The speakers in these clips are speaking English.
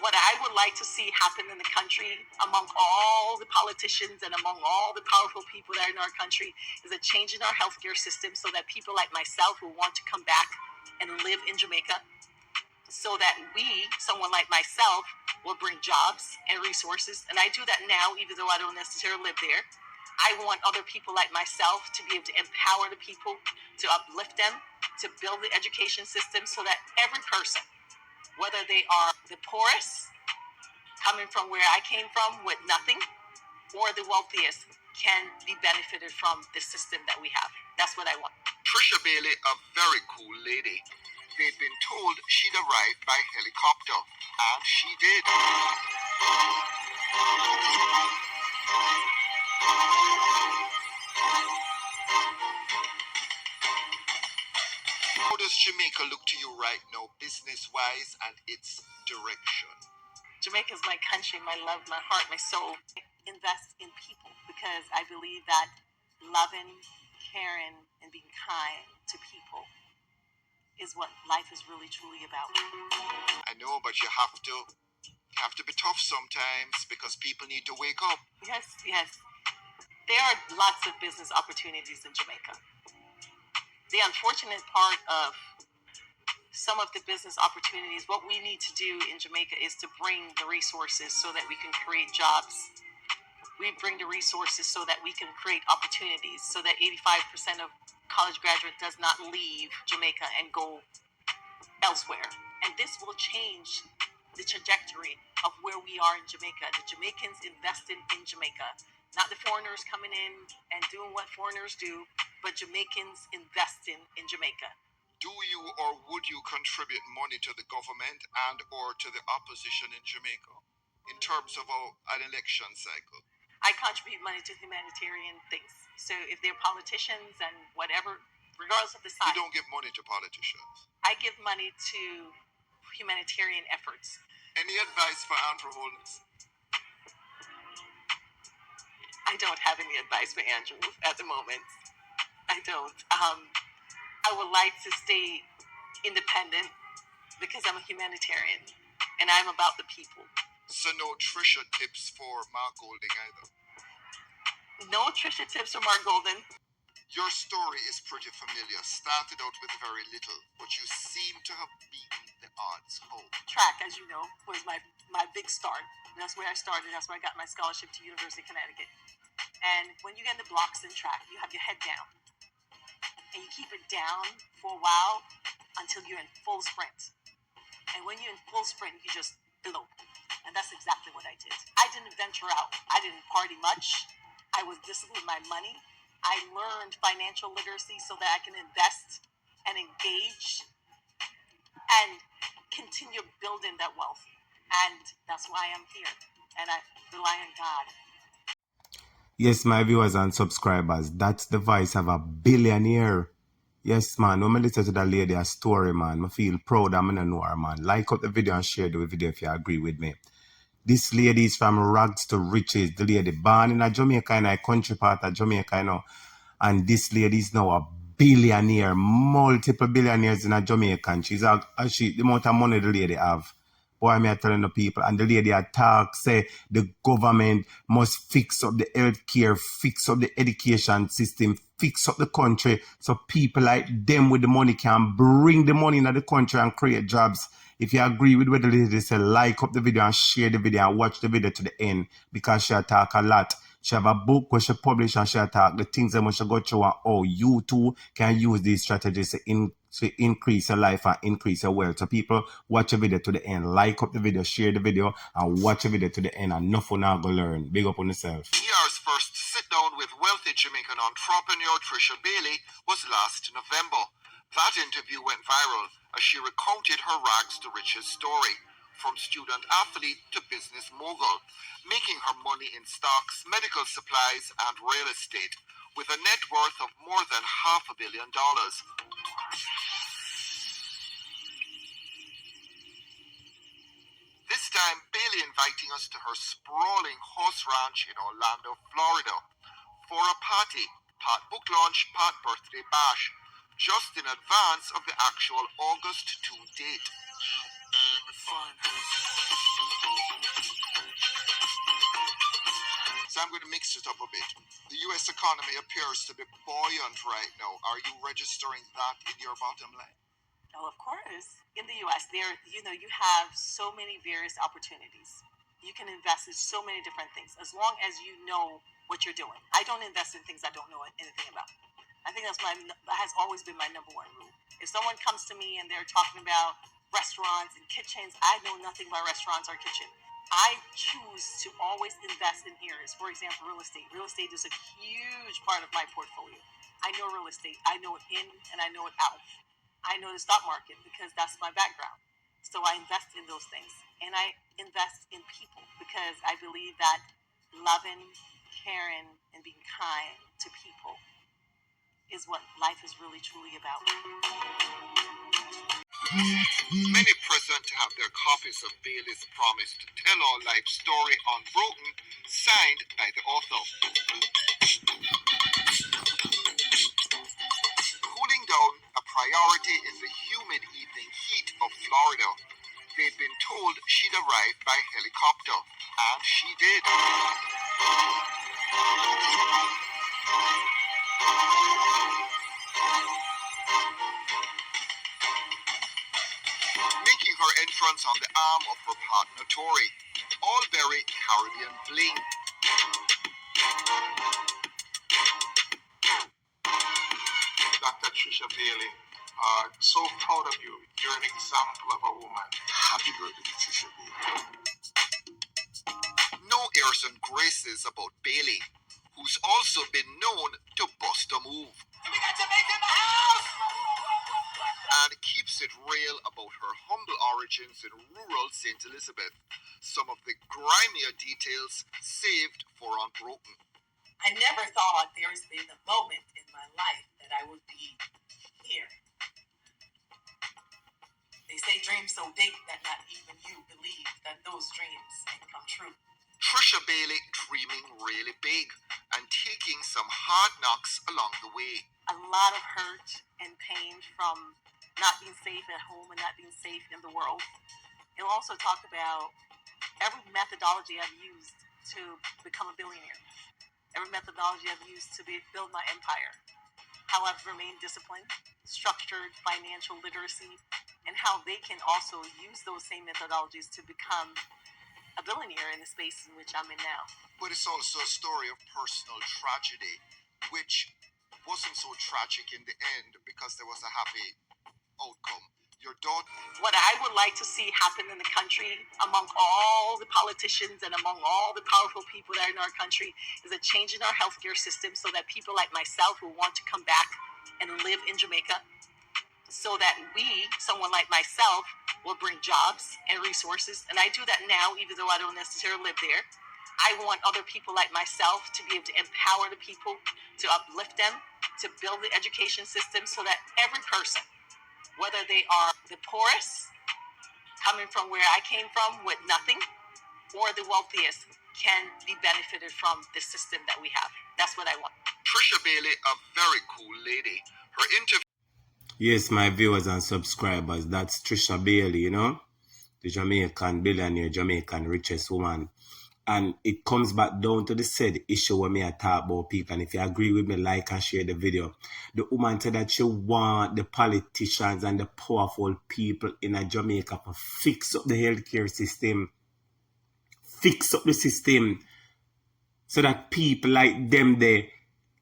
What I would like to see happen in the country among all the politicians and among all the powerful people that are in our country is a change in our healthcare system so that people like myself will want to come back and live in Jamaica, so that someone like myself, will bring jobs and resources. And I do that now, even though I don't necessarily live there. I want other people like myself to be able to empower the people, to uplift them, to build the education system so that every person, whether they are the poorest, coming from where I came from with nothing, or the wealthiest, can be benefited from the system that we have. That's what I want. Trisha Bailey, a very cool lady. They'd been told she'd arrive by helicopter, and she did. How does Jamaica look to you right now, business-wise, and its direction? Jamaica is my country, my love, my heart, my soul. Invest in people because I believe that loving, caring, and being kind to people is what life is really truly about. I know, but you have to be tough sometimes because people need to wake up. Yes. There are lots of business opportunities in Jamaica. The unfortunate part of some of the business opportunities, what we need to do in Jamaica is to bring the resources so that we can create jobs. We bring the resources so that we can create opportunities, so that 85% of college graduate does not leave Jamaica and go elsewhere. And this will change the trajectory of where we are in Jamaica. The Jamaicans investing in Jamaica, not the foreigners coming in and doing what foreigners do, but Jamaicans investing in Jamaica. Do you or would you contribute money to the government and or to the opposition in Jamaica in terms of an election cycle? I contribute money to humanitarian things. So if they're politicians and whatever, regardless of the side. You don't give money to politicians. I give money to humanitarian efforts. Any advice for Andrew Holness? I don't have any advice for Andrew at the moment. I don't. I would like to stay independent because I'm a humanitarian and I'm about the people. So no Trisha tips for Mark Golding either? No Trisha tips for Mark Golden. Your story is pretty familiar. Started out with very little, but you seem to have beaten the odds home. Track, as you know, was my big start. That's where I started. That's where I got my scholarship to University of Connecticut. And when you get in the blocks in track, you have your head down. And you keep it down for a while until you're in full sprint. And when you're in full sprint, you just float. And that's exactly what I did. I didn't venture out. I didn't party much. I was disciplined with my money. I learned financial literacy so that I can invest and engage and continue building that wealth. And that's why I'm here. And I rely on God. Yes, my viewers and subscribers, that's the voice of a billionaire. Yes, man, when I listen to that lady, a story, man, I feel proud I'm going to know her, man. Like up the video and share the video if you agree with me. This lady is from rags to riches. The lady born in a Jamaica, in a country part of Jamaica, you know. And this lady is now a billionaire, multiple billionaires in a Jamaica. And she's the amount of money the lady have. Boy, I'm telling the people, and the lady talk, say the government must fix up the healthcare, fix up the education system, fix up the country so people like them with the money can bring the money into the country and create jobs. If you agree with what the lady say, like up the video and share the video and watch the video to the end because she talk a lot. She have a book where she publish and she talk the things that must go through and how you too can use these strategies to increase your life and increase your wealth. So people, watch the video to the end. Like up the video, share the video, and watch the video to the end. And nothing now go learn. Big up on yourself. ER's first sit-down with wealthy Jamaican entrepreneur Trisha Bailey was last November. That interview went viral as she recounted her rags to riches story, from student athlete to business mogul, making her money in stocks, medical supplies, and real estate, with a net worth of more than $500 million. This time, Bailey inviting us to her sprawling horse ranch in Orlando, Florida, for a party, part book launch, part birthday bash, just in advance of the actual August 2 date. I'm going to mix it up a bit. The US economy appears to be buoyant right now. Are you registering that in your bottom line? Oh, of course. In the US, you have so many various opportunities. You can invest in so many different things as long as you know what you're doing. I don't invest in things I don't know anything about. I think that has always been my number one rule. If someone comes to me and they're talking about restaurants and kitchens, I know nothing about restaurants or kitchen. I choose to always invest in areas. For example, real estate. Real estate is a huge part of my portfolio. I know real estate. I know it in and I know it out. I know the stock market because that's my background. So I invest in those things. And I invest in people because I believe that loving, caring, and being kind to people is what life is really, truly about. Many present have their copies of Bailey's Promise to Tell All Life Story Unbroken, signed by the author. Cooling down a priority in the humid evening heat of Florida. They'd been told she'd arrive by helicopter, and she did. Making her entrance on the arm of her partner Tori, all very Caribbean bling. Dr. Trisha Bailey, so proud of you. You're an example of a woman. Happy birthday, Trisha Bailey. No airs and graces about Bailey, who's also been known to bust a move. We got Jamaica in the house! And keeps it real about her humble origins in rural St. Elizabeth. Some of the grimier details saved for Unbroken. I never thought there was been a moment in my life that I would be here. They say dreams so big that not even you believe that those dreams can come true. Trisha Bailey dreaming really big and taking some hard knocks along the way. A lot of hurt and pain from not being safe at home and not being safe in the world. It'll also talk about every methodology I've used to become a billionaire. Every methodology I've used to build my empire. How I've remained disciplined, structured financial literacy, and how they can also use those same methodologies to become a billionaire in the space in which I'm in now. But it's also a story of personal tragedy, which wasn't so tragic in the end because there was a happy outcome. Your daughter. What I would like to see happen in the country among all the politicians and among all the powerful people that are in our country is a change in our healthcare system so that people like myself who want to come back and live in Jamaica, so that someone like myself, will bring jobs and resources. And I do that now, even though I don't necessarily live there. I want other people like myself to be able to empower the people, to uplift them, to build the education system so that every person, whether they are the poorest, coming from where I came from with nothing, or the wealthiest, can be benefited from the system that we have. That's what I want. Trisha Bailey, a very cool lady. Her interview. Yes, my viewers and subscribers, that's Trisha Bailey, the Jamaican billionaire, Jamaican richest woman. And it comes back down to the said issue when I talk about people. And if you agree with me, like and share the video. The woman said that she want the politicians and the powerful people in Jamaica to fix up the healthcare system. Fix up the system so that people like them there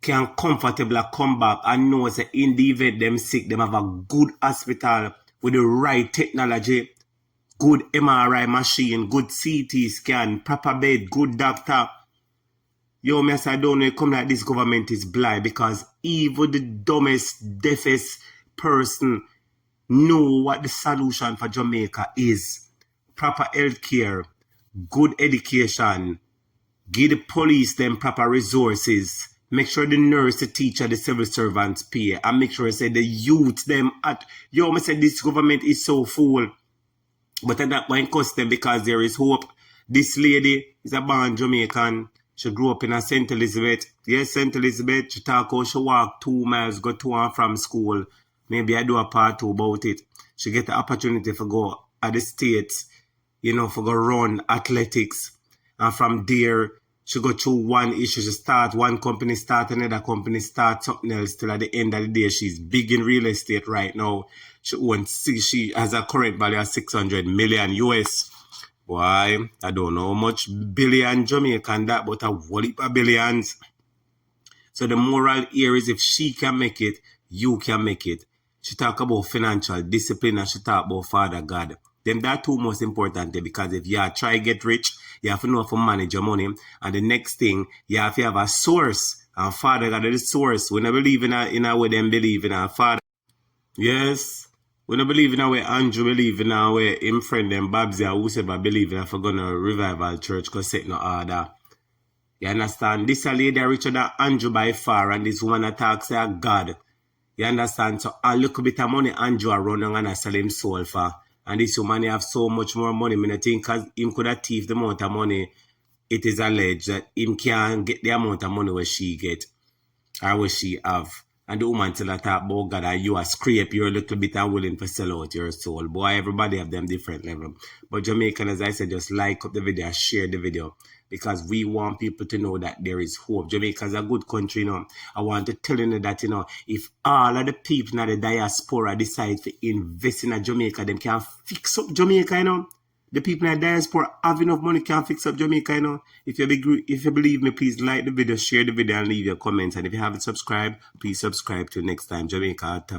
can comfortably come back and know that in the event them sick, them have a good hospital with the right technology, good MRI machine, good CT scan, proper bed, good doctor. Yo, me I don't know, come like this government is blind because even the dumbest, deafest person know what the solution for Jamaica is. Proper health care, good education, give the police them proper resources. Make sure the nurse, the teacher, the civil servants pay. And make sure I say the youth them at. Yo, me say this government is so full. But I'm not going to cuss them because there is hope. This lady is a born Jamaican. She grew up in a St. Elizabeth. Yes, St. Elizabeth. She talk how she walk 2 miles, go to and from school. Maybe I do a part 2 about it. She get the opportunity for go at the States, for go run athletics. And from there, She go through one issue. She start one company, start another company, start something else. Till at the end of the day, she's big in real estate right now. She has a current value of 600 million US. Why? I don't know how much billion Jamaican that, but a whole heap of billions. So the moral here is if she can make it, you can make it. She talk about financial discipline and she talk about Father God. Then that two most important because if you try to get rich, you have to know how to manage your money. And the next thing, you have to have a source. And Father God is the source. We never believe in a way them believe in our Father. Yes. We don't believe in a way Andrew believe in a way him friend them Babsy or whoever believe in a for gonna revival church because set no order. You understand? This a lady richer than Andrew by far and this woman attacks say God. You understand? So a little bit of money Andrew run and I sell him soul for. And this woman have so much more money. I think because him could have thief the amount of money, it is alleged that him can't get the amount of money where she get or what she have. And the woman tell her talk about God and you are scrape you're a little bit and willing to sell out your soul. Boy, everybody have them different level. But Jamaican, as I said, just like up the video, share the video. Because we want people to know that there is hope. Jamaica is a good country, I want to tell you that, if all of the people in the diaspora decide to invest in Jamaica, them can fix up Jamaica, The people in the diaspora have enough money can fix up Jamaica, If you believe me, please like the video, share the video, and leave your comments. And if you haven't subscribed, please subscribe till next time. Jamaica.